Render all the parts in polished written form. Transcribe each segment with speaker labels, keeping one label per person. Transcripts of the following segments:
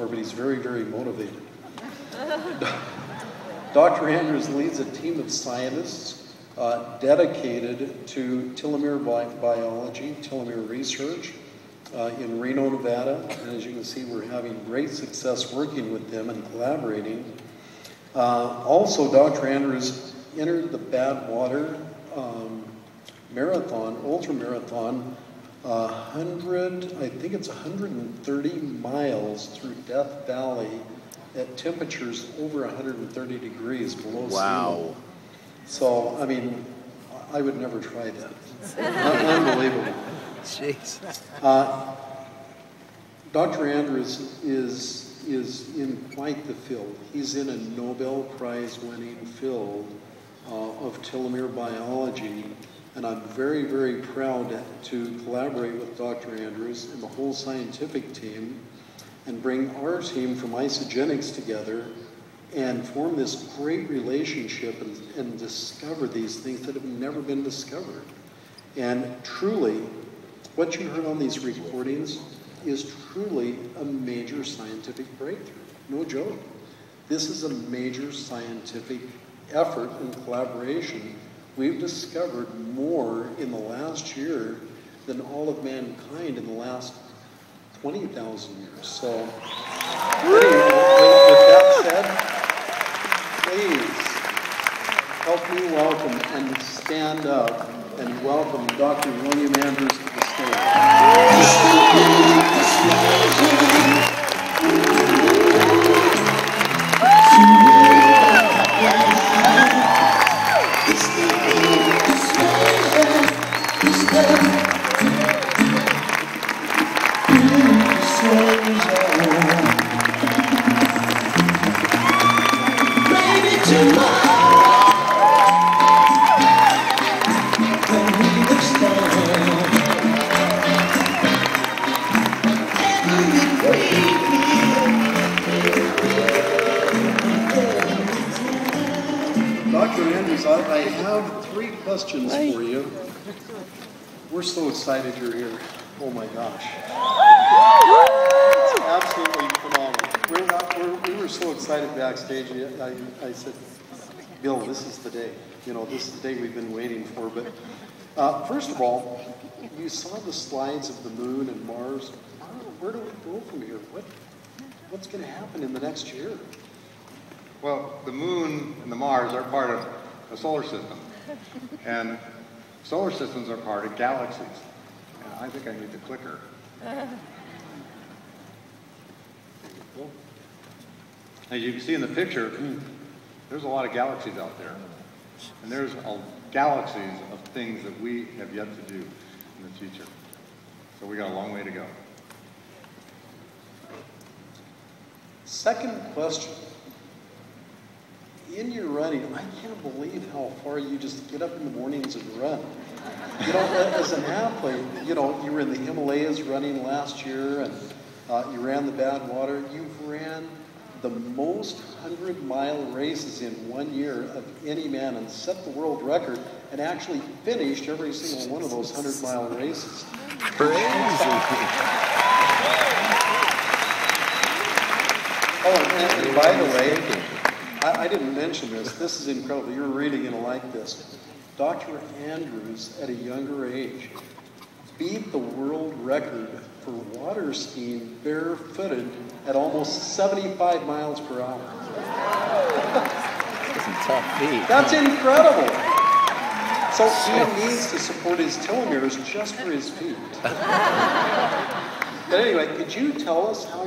Speaker 1: for, but he's very, very motivated. Dr. Andrews leads a team of scientists dedicated to telomere biology, telomere research in Reno, Nevada. And as you can see, we're having great success working with them and collaborating. Also, Dr. Andrews entered the Badwater marathon, ultra marathon, 130 miles through Death Valley at temperatures over 130 degrees below sea level. So, I mean, I would never try that. Unbelievable.
Speaker 2: Jeez.
Speaker 1: Dr. Andrews is in quite the field. He's in a Nobel Prize winning field of telomere biology. And I'm very, very proud to collaborate with Dr. Andrews and the whole scientific team and bring our team from Isogenics together and form this great relationship and discover these things that have never been discovered. And truly, what you heard on these recordings is truly a major scientific breakthrough. No joke. This is a major scientific effort and collaboration. We've discovered more in the last year than all of mankind in the last 20,000 years. So, anyway, with that said, please help me welcome and stand up and welcome Dr. William Andrews to the stage. Dr. Andrews, I have 3 questions for you. We're so excited you're here. Oh my gosh. It's absolutely phenomenal. We were so excited backstage. I said, Bill, this is the day. You know, this is the day we've been waiting for. But first of all, you saw the slides of the moon and Mars. Where do we go from here? What's going to happen in the next year?
Speaker 3: Well, the moon and the Mars are part of the solar system. And solar systems are part of galaxies. And I think I need the clicker. As you can see in the picture, there's a lot of galaxies out there. And there's galaxies of things that we have yet to do in the future. So we got a long way to go.
Speaker 1: Second question. In your running, I can't believe how far you just get up in the mornings and run. You know, as an athlete, you know, you were in the Himalayas running last year, and you ran the Badwater. You've ran the most 100-mile races in 1 year of any man and set the world record and actually finished every single one of those 100-mile races.
Speaker 2: Crazy.
Speaker 1: Oh, and by the way, I didn't mention this. This is incredible. You're reading it like this. Dr. Andrews, at a younger age, beat the world record for water skiing barefooted at almost 75 miles per hour.
Speaker 2: That's a tough feat.
Speaker 1: That's incredible. So he needs to support his telomeres just for his feet. But anyway, could you tell us how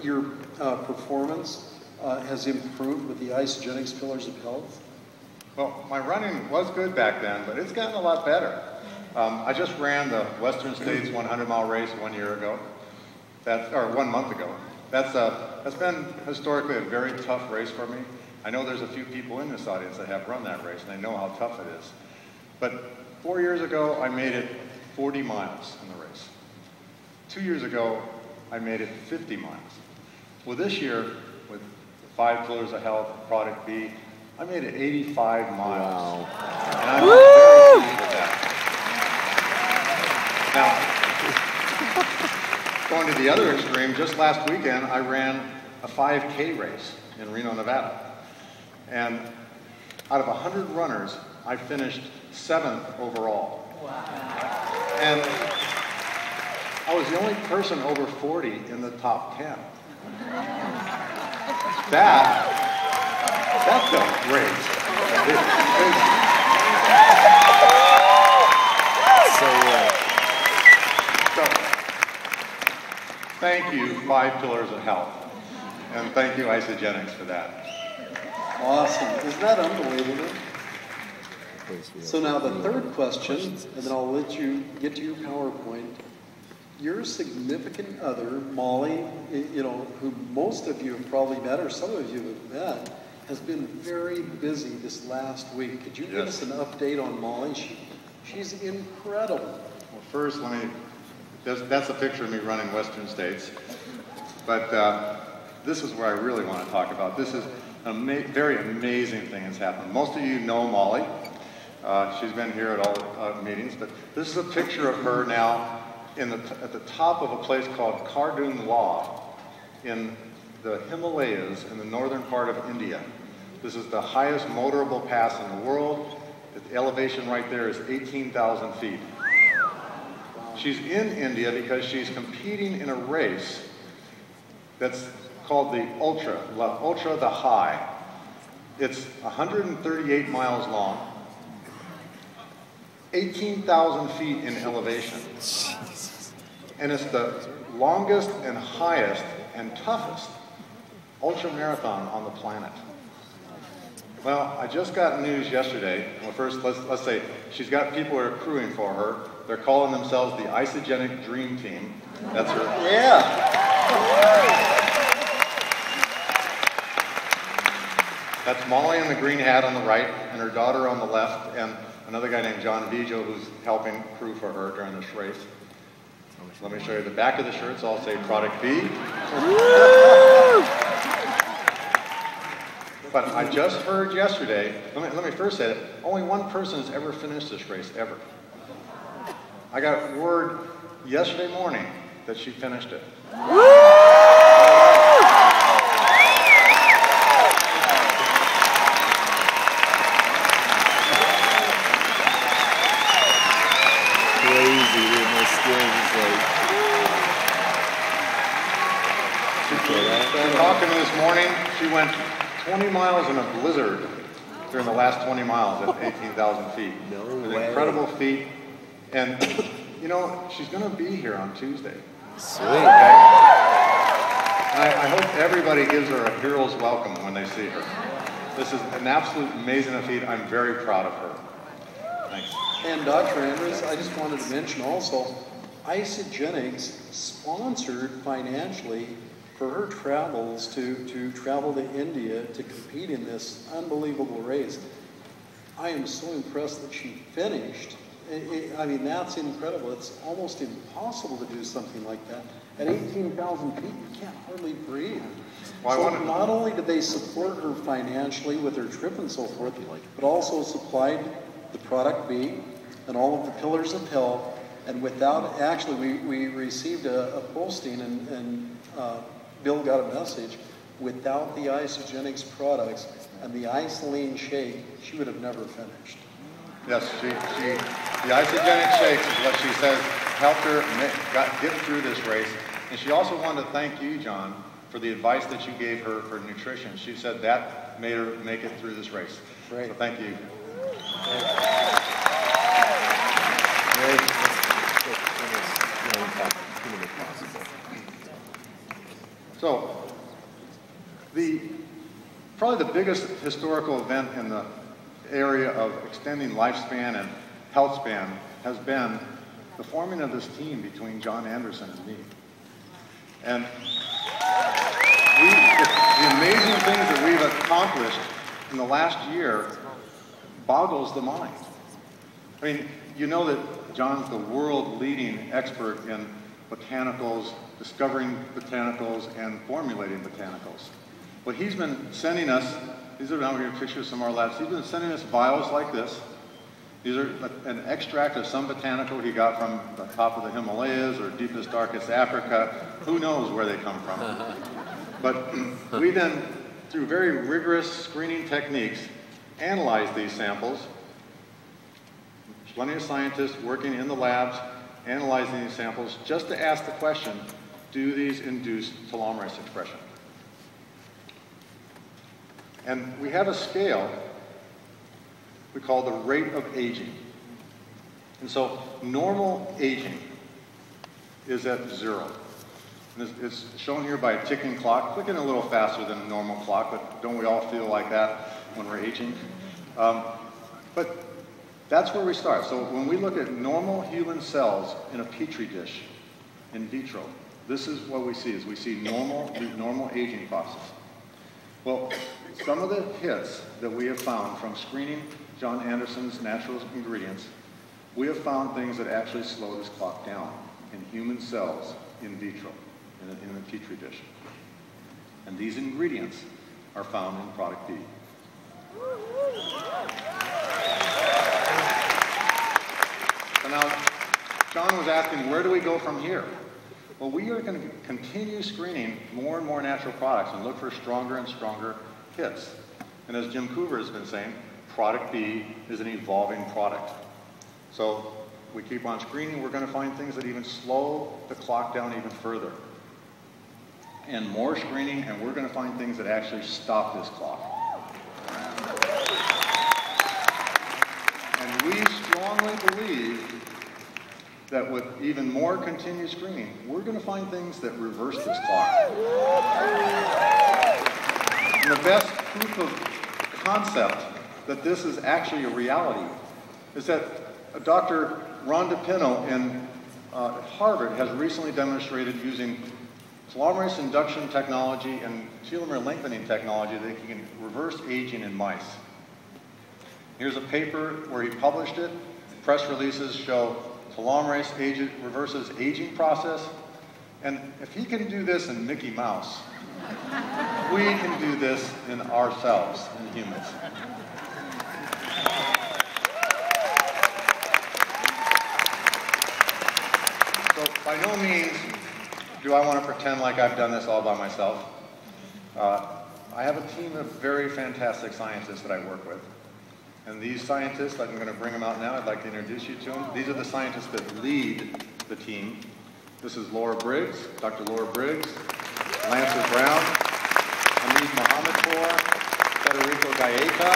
Speaker 1: your performance has improved with the Isogenics Pillars of Health?
Speaker 3: Well, my running was good back then, but it's gotten a lot better. I just ran the Western States 100-mile race 1 year ago. Or 1 month ago. That's been historically a very tough race for me. I know there's a few people in this audience that have run that race, and they know how tough it is. But 4 years ago, I made it 40 miles in the race. 2 years ago, I made it 50 miles. Well, this year, with 5 Pillars of Health, Product B, I made it 85 miles. Wow. And I'm very pleased with that. Going to the other extreme, just last weekend, I ran a 5K race in Reno, Nevada. And out of 100 runners, I finished 7th overall. Wow. And I was the only person over 40 in the top 10. That felt great. So, thank you, 5 Pillars of Health. And thank you, Isogenics, for that.
Speaker 1: Awesome. Isn't that unbelievable? So now the third question, and then I'll let you get to your PowerPoint. Your significant other, Molly, you know, who most of you have probably met, or some of you have met, has been very busy this last week. Could you give us an update on Molly? She's incredible.
Speaker 3: Well, first, that's a picture of me running Western States. But this is where I really want to talk about. This is a very amazing thing that's happened. Most of you know Molly. She's been here at all meetings, but this is a picture of her now at the top of a place called Khardung La in the Himalayas in the northern part of India. This is the highest motorable pass in the world. The elevation right there is 18,000 feet. She's in India because she's competing in a race that's called the Ultra the High. It's 138 miles long, 18,000 feet in elevation. And it's the longest and highest and toughest ultra marathon on the planet. Well, I just got news yesterday. Well, first, let's say she's got people who are crewing for her. They're calling themselves the Isogenic Dream Team. That's her.
Speaker 1: Yeah.
Speaker 3: That's Molly in the green hat on the right, and her daughter on the left, and another guy named John Vijo who's helping crew for her during this race. Let me show you the back of the shirts. I'll say Product B. But I just heard yesterday, let me first say that only one person has ever finished this race, ever. I got word yesterday morning that she finished it.
Speaker 2: Crazy with my skills, like.
Speaker 3: Talking this morning, she went 20 miles in a blizzard during the last 20 miles at 18,000 feet.
Speaker 2: No
Speaker 3: An
Speaker 2: way.
Speaker 3: incredible feat. And, you know, she's going to be here on Tuesday.
Speaker 2: Sweet.
Speaker 3: Okay? I hope everybody gives her a hero's welcome when they see her. This is an absolute amazing feat. I'm very proud of her. Thanks.
Speaker 1: And Dr. Andrews, I just wanted to mention also, Isogenics sponsored financially for her travels to travel to India to compete in this unbelievable race. I am so impressed that she finished. I mean, that's incredible. It's almost impossible to do something like that. At 18,000 feet, you can't hardly breathe.
Speaker 3: Well,
Speaker 1: so not only did they support her financially with her trip and so forth, but also supplied the Product B and all of the Pillars of Health. And without, actually, we received a posting and Bill got a message, without the Isogenics products and the Isoline shake, she would have never finished.
Speaker 3: Yes, the Isogenic shakes is what she says helped her get through this race. And she also wanted to thank you, John, for the advice that you gave her for nutrition. She said that made her make it through this race.
Speaker 1: Great.
Speaker 3: So thank you.
Speaker 1: Great.
Speaker 3: So, probably the biggest historical event in the area of extending lifespan and health span has been the forming of this team between John Anderson and me. And the amazing things that we've accomplished in the last year boggles the mind. I mean, you know that John's the world-leading expert in botanicals, discovering botanicals, and formulating botanicals. But he's been sending us, these are now here pictures from our labs, he's been sending us vials like this, These are an extract of some botanical he got from the top of the Himalayas or deepest, darkest Africa. Who knows where they come from? But we then, through very rigorous screening techniques, analyze these samples. Plenty of scientists working in the labs, analyzing these samples, just to ask the question, do these induce telomerase expression? And we have a scale we call the rate of aging. And so normal aging is at 0. And it's shown here by a ticking clock, clicking a little faster than a normal clock, but don't we all feel like that when we're aging? But that's where we start. So when we look at normal human cells in a petri dish, in vitro, this is what we see, is we see normal aging process. Well, some of the hits that we have found from screening John Anderson's natural ingredients, we have found things that actually slow this clock down in human cells in vitro, in a petri dish. And these ingredients are found in product B. So now, John was asking, where do we go from here? Well, we are going to continue screening more and more natural products and look for stronger and stronger hits. And as Jim Coover has been saying, product B is an evolving product. So we keep on screening, we're going to find things that even slow the clock down even further. And more screening, and we're going to find things that actually stop this clock. And we strongly believe that with even more continued screening, we're going to find things that reverse this clock. And the best proof of concept that this is actually a reality is that Dr. Rhonda Pino in Harvard has recently demonstrated using telomerase induction technology and telomere lengthening technology that can reverse aging in mice. Here's a paper where he published it. Press releases show telomerase reverses aging process. And if he can do this in Mickey Mouse, we can do this in ourselves, in humans. So by no means do I want to pretend like I've done this all by myself. I have a team of very fantastic scientists that I work with. And these scientists, I'm going to bring them out now. I'd like to introduce you to them. These are the scientists that lead the team. This is Laura Briggs, Dr. Laura Briggs, Lancer Brown, Hamid Mohamedpour, Federico Gaeta.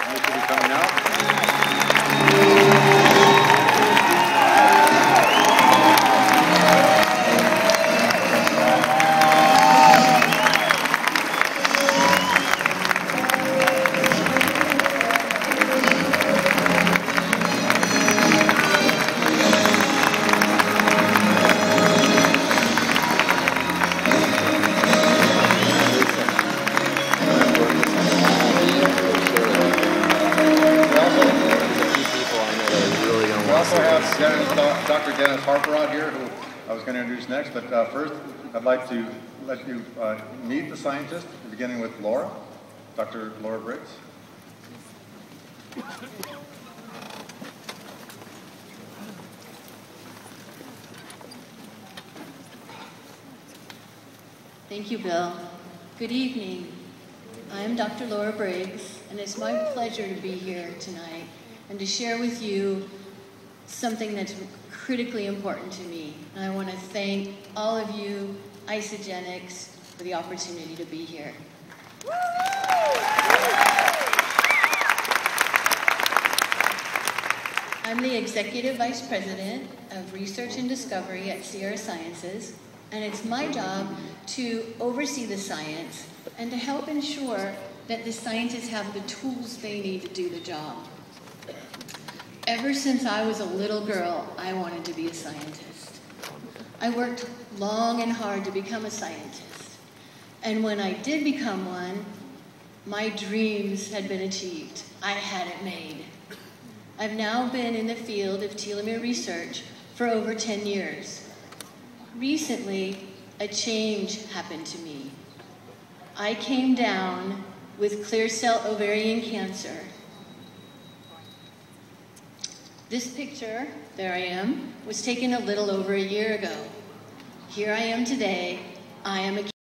Speaker 3: They should be coming out. Next, but first, I'd like to let you meet the scientists, beginning with Laura, Dr. Laura Briggs.
Speaker 4: Thank you, Bill. Good evening. I am Dr. Laura Briggs, and it's my pleasure to be here tonight and to share with you something that's critically important to me. And I want to thank all of you, Isogenics, for the opportunity to be here. I'm the Executive Vice President of Research and Discovery at Sierra Sciences, and it's my job to oversee the science and to help ensure that the scientists have the tools they need to do the job. Ever since I was a little girl, I wanted to be a scientist. I worked long and hard to become a scientist. And when I did become one, my dreams had been achieved. I had it made. I've now been in the field of telomere research for over 10 years. Recently, a change happened to me. I came down with clear cell ovarian cancer. This picture, there I am, was taken a little over a year ago. Here I am today. I am a